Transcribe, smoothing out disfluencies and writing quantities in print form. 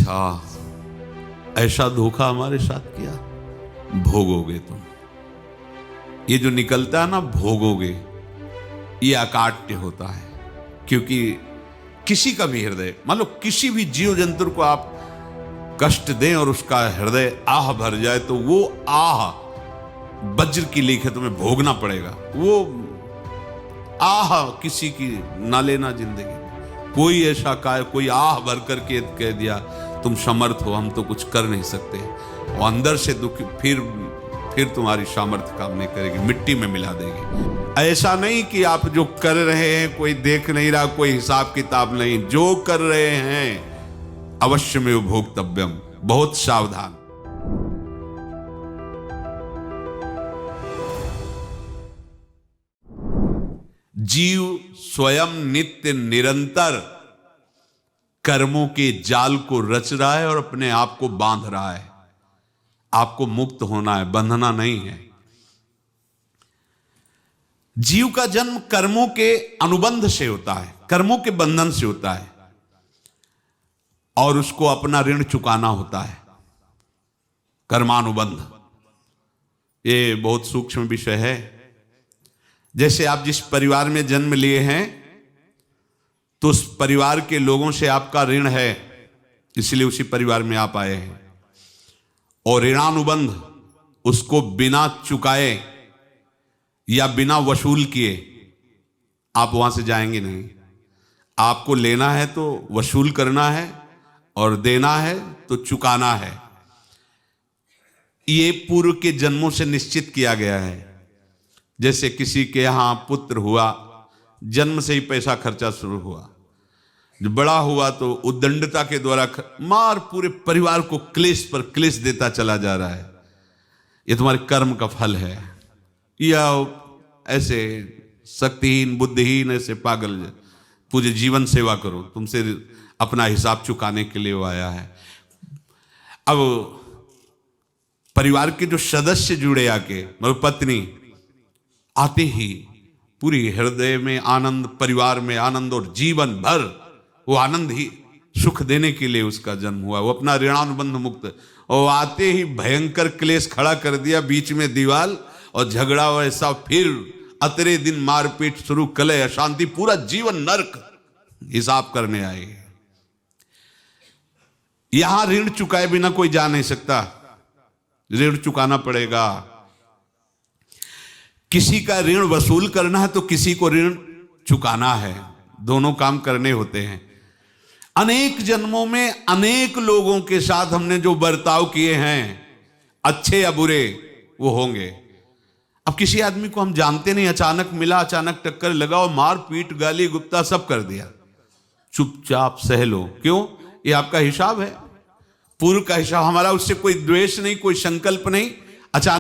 अच्छा, ऐसा धोखा हमारे साथ किया, भोगोगे तुम। ये जो निकलता है ना भोगोगे, ये अकाट्य होता है। क्योंकि किसी का भी हृदय, मान लो किसी भी जीव जंतु को आप कष्ट दें और उसका हृदय आह भर जाए, तो वो आह वज्र की लीक है, तुम्हें भोगना पड़ेगा। वो आह किसी की ना लेना जिंदगी। कोई ऐसा कोई आह भर करके कह दिया तुम समर्थ हो, हम तो कुछ कर नहीं सकते, और अंदर से दुखी, फिर तुम्हारी सामर्थ्य काम नहीं करेगी, मिट्टी में मिला देगी। ऐसा नहीं कि आप जो कर रहे हैं कोई देख नहीं रहा, कोई हिसाब किताब नहीं, जो कर रहे हैं अवश्य में भोक्तव्यम, बहुत सावधान। जीव स्वयं नित्य निरंतर कर्मों के जाल को रच रहा है और अपने आप को बांध रहा है। आपको मुक्त होना है, बंधना नहीं है। जीव का जन्म कर्मों के अनुबंध से होता है, कर्मों के बंधन से होता है, और उसको अपना ऋण चुकाना होता है। कर्मानुबंध ये बहुत सूक्ष्म विषय है। जैसे आप जिस परिवार में जन्म लिए हैं, तो उस परिवार के लोगों से आपका ऋण है, इसलिए उसी परिवार में आप आए हैं। और ऋणानुबंध उसको बिना चुकाए या बिना वसूल किए आप वहां से जाएंगे नहीं। आपको लेना है तो वसूल करना है, और देना है तो चुकाना है। ये पूर्व के जन्मों से निश्चित किया गया है। जैसे किसी के यहां पुत्र हुआ, जन्म से ही पैसा खर्चा शुरू हुआ, जो बड़ा हुआ तो उद्दंडता के द्वारा मार पूरे परिवार को क्लेश पर क्लेश देता चला जा रहा है। ये तुम्हारे कर्म का फल है। या ऐसे शक्तिहीन बुद्धिहीन ऐसे पागल पूरे जीवन सेवा करो, तुमसे अपना हिसाब चुकाने के लिए वो आया है। अब परिवार के जो सदस्य जुड़े आके, मतलब पत्नी आते ही पूरी हृदय में आनंद, परिवार में आनंद, और जीवन भर वो आनंद ही सुख देने के लिए उसका जन्म हुआ। वो अपना ऋणानुबंध मुक्त, और आते ही भयंकर क्लेश खड़ा कर दिया, बीच में दीवाल और झगड़ा वैसा, फिर अतरे दिन मारपीट शुरू, कलह अशांति, पूरा जीवन नरक हिसाब करने आए। यहां ऋण चुकाए बिना कोई जा नहीं सकता, ऋण चुकाना पड़ेगा। किसी का ऋण वसूल करना है तो किसी को ऋण चुकाना है, दोनों काम करने होते हैं। अनेक जन्मों में अनेक लोगों के साथ हमने जो बर्ताव किए हैं, अच्छे या बुरे, वो होंगे। अब किसी आदमी को हम जानते नहीं, अचानक मिला, अचानक टक्कर लगा और मार पीट गाली गुप्ता सब कर दिया, चुपचाप सह लो। क्यों? ये आपका हिसाब है, पूर्व का हिसाब। हमारा उससे कोई द्वेष नहीं, कोई संकल्प नहीं। अचानक